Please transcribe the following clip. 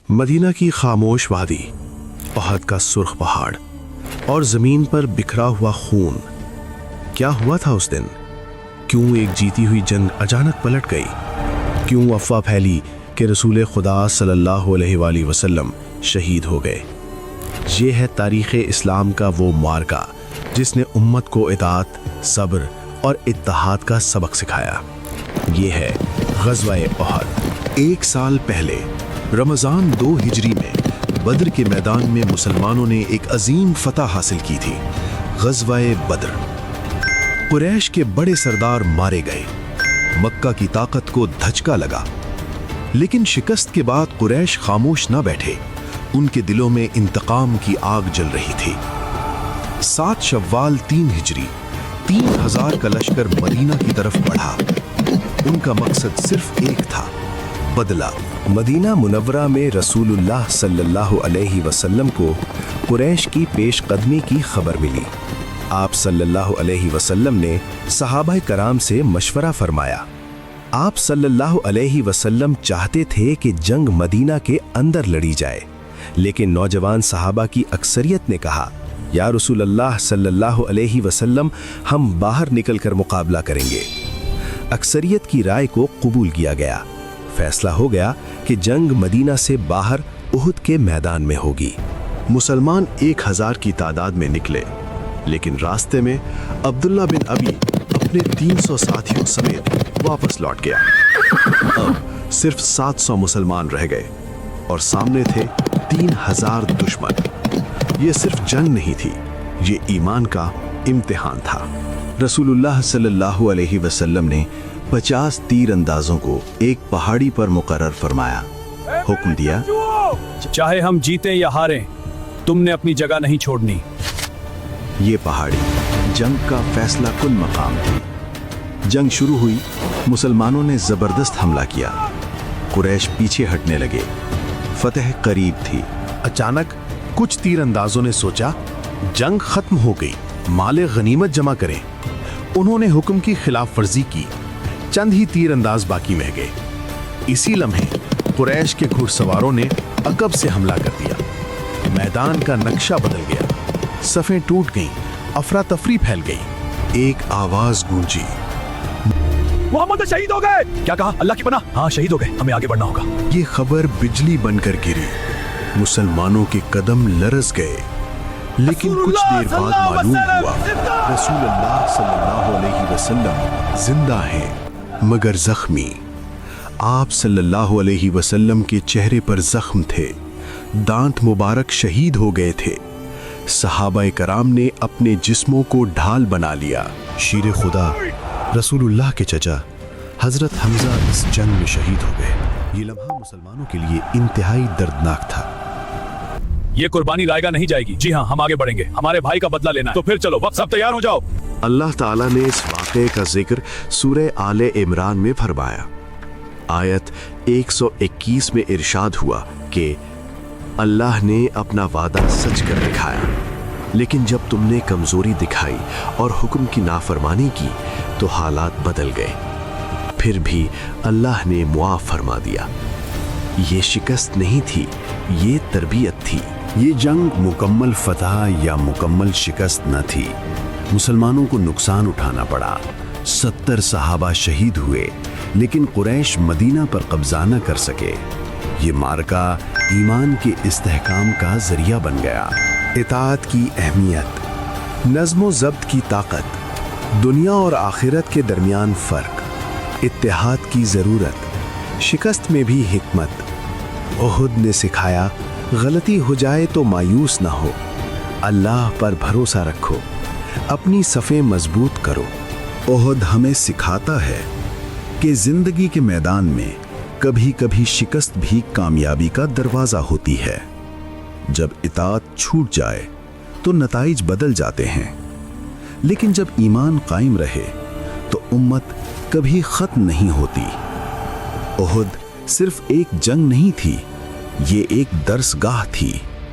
مدینہ کی خاموش وادی، احد کا سرخ پہاڑ اور زمین پر بکھرا ہوا خون۔ کیا ہوا تھا اس دن؟ کیوں ایک جیتی ہوئی جنگ اچانک پلٹ گئی؟ کیوں افواہ پھیلی کہ رسول خدا صلی اللہ علیہ وآلہ وسلم شہید ہو گئے؟ یہ ہے تاریخ اسلام کا وہ معرکہ جس نے امت کو اطاعت، صبر اور اتحاد کا سبق سکھایا۔ یہ ہے غزوہ احد۔ 1 سال پہلے رمضان 2 ہجری میں بدر کے میدان میں مسلمانوں نے ایک عظیم فتح حاصل کی تھی، غزوہ بدر۔ قریش کے بڑے سردار مارے گئے، مکہ کی طاقت کو دھچکا لگا، لیکن شکست کے بعد قریش خاموش نہ بیٹھے۔ ان کے دلوں میں انتقام کی آگ جل رہی تھی۔ 7 شوال 3 ہجری 3000 کا لشکر مدینہ کی طرف بڑھا۔ ان کا مقصد صرف ایک تھا، بدلہ۔ مدینہ منورہ میں رسول اللہ صلی اللہ علیہ وسلم کو قریش کی پیش قدمی کی خبر ملی۔ آپ صلی اللہ علیہ وسلم نے صحابہ کرام سے مشورہ فرمایا۔ آپ صلی اللہ علیہ وسلم چاہتے تھے کہ جنگ مدینہ کے اندر لڑی جائے، لیکن نوجوان صحابہ کی اکثریت نے کہا، یا رسول اللہ صلی اللہ علیہ وسلم، ہم باہر نکل کر مقابلہ کریں گے۔ اکثریت کی رائے کو قبول کیا گیا۔ فیصلہ ہو گیا کہ جنگ مدینہ سے باہر احد کے میدان میں ہوگی۔ مسلمان 1000 کی تعداد میں نکلے، لیکن راستے میں عبداللہ بن ابی اپنے 300 ساتھیوں سمیت واپس لوٹ گیا۔ اب صرف 700 مسلمان رہ گئے اور سامنے تھے 3000 دشمن۔ یہ صرف جنگ نہیں تھی، یہ ایمان کا امتحان تھا۔ رسول اللہ صلی اللہ علیہ وسلم نے 50 تیر اندازوں کو ایک پہاڑی پر مقرر فرمایا۔ حکم دیا، چاہے ہم جیتیں یا ہاریں، تم نے اپنی جگہ نہیں چھوڑنی۔ یہ پہاڑی جنگ کا فیصلہ کن مقام تھی۔ جنگ شروع ہوئی، مسلمانوں نے زبردست حملہ کیا، قریش پیچھے ہٹنے لگے، فتح قریب تھی۔ اچانک کچھ تیر اندازوں نے سوچا جنگ ختم ہو گئی، مال غنیمت جمع کریں۔ انہوں نے حکم کی خلاف ورزی کی، چند ہی تیر انداز باقی رہ گئے۔ اسی لمحے قریش کے گھڑ سواروں نے عقب سے حملہ کر دیا۔ میدان کا نقشہ بدل گیا، صفیں ٹوٹ گئیں، افراتفری پھیل گئی۔ ایک آواز گونجی، محمد شہید ہو گئے۔ کیا کہا؟ اللہ کی پناہ، ہاں شہید ہو گئے، ہمیں آگے بڑھنا ہوگا۔ یہ خبر بجلی بن کر گری، مسلمانوں کے قدم لرز گئے۔ لیکن کچھ دیر بعد معلوم ہوا رسول اللہ صلی اللہ علیہ وسلم زندہ ہیں مگر زخمی۔ آپ صلی اللہ علیہ وسلم کے چہرے پر زخم تھے، دانت مبارک شہید ہو گئے تھے۔ صحابہ کرام نے اپنے جسموں کو ڈھال بنا لیا۔ شیر خدا رسول اللہ کے چچا حضرت حمزہ اس جنگ میں شہید ہو گئے۔ یہ لمحہ مسلمانوں کے لیے انتہائی دردناک تھا۔ یہ قربانی رائے گا نہیں جائے گی۔ جی ہاں، ہم آگے بڑھیں گے، ہمارے بھائی کا بدلہ لینا ہے۔ تو پھر چلو، وقت سب تیار ہو جاؤ۔ اللہ تعالیٰ نے اس واقعے کا ذکر سورہ آل عمران میں فرمایا۔ آیت 121 میں ارشاد ہوا کہ اللہ نے اپنا وعدہ سچ کر دکھایا، لیکن جب تم نے کمزوری دکھائی اور حکم کی نافرمانی کی تو حالات بدل گئے۔ پھر بھی اللہ نے معاف فرما دیا۔ یہ شکست نہیں تھی، یہ تربیت تھی۔ یہ جنگ مکمل فتح یا مکمل شکست نہ تھی۔ مسلمانوں کو نقصان اٹھانا پڑا، 70 صحابہ شہید ہوئے، لیکن قریش مدینہ پر قبضہ نہ کر سکے۔ یہ معرکہ ایمان کے استحکام کا ذریعہ بن گیا۔ اطاعت کی اہمیت، نظم و ضبط کی طاقت، دنیا اور آخرت کے درمیان فرق، اتحاد کی ضرورت، شکست میں بھی حکمت۔ احد نے سکھایا غلطی ہو جائے تو مایوس نہ ہو، اللہ پر بھروسہ رکھو، اپنی صفیں مضبوط کرو۔ احد ہمیں سکھاتا ہے کہ زندگی کے میدان میں کبھی کبھی شکست بھی کامیابی کا دروازہ ہوتی ہے۔ جب اطاعت چھوٹ جائے تو نتائج بدل جاتے ہیں، لیکن جب ایمان قائم رہے تو امت کبھی ختم نہیں ہوتی۔ احد صرف ایک جنگ نہیں تھی، یہ ایک درس گاہ تھی۔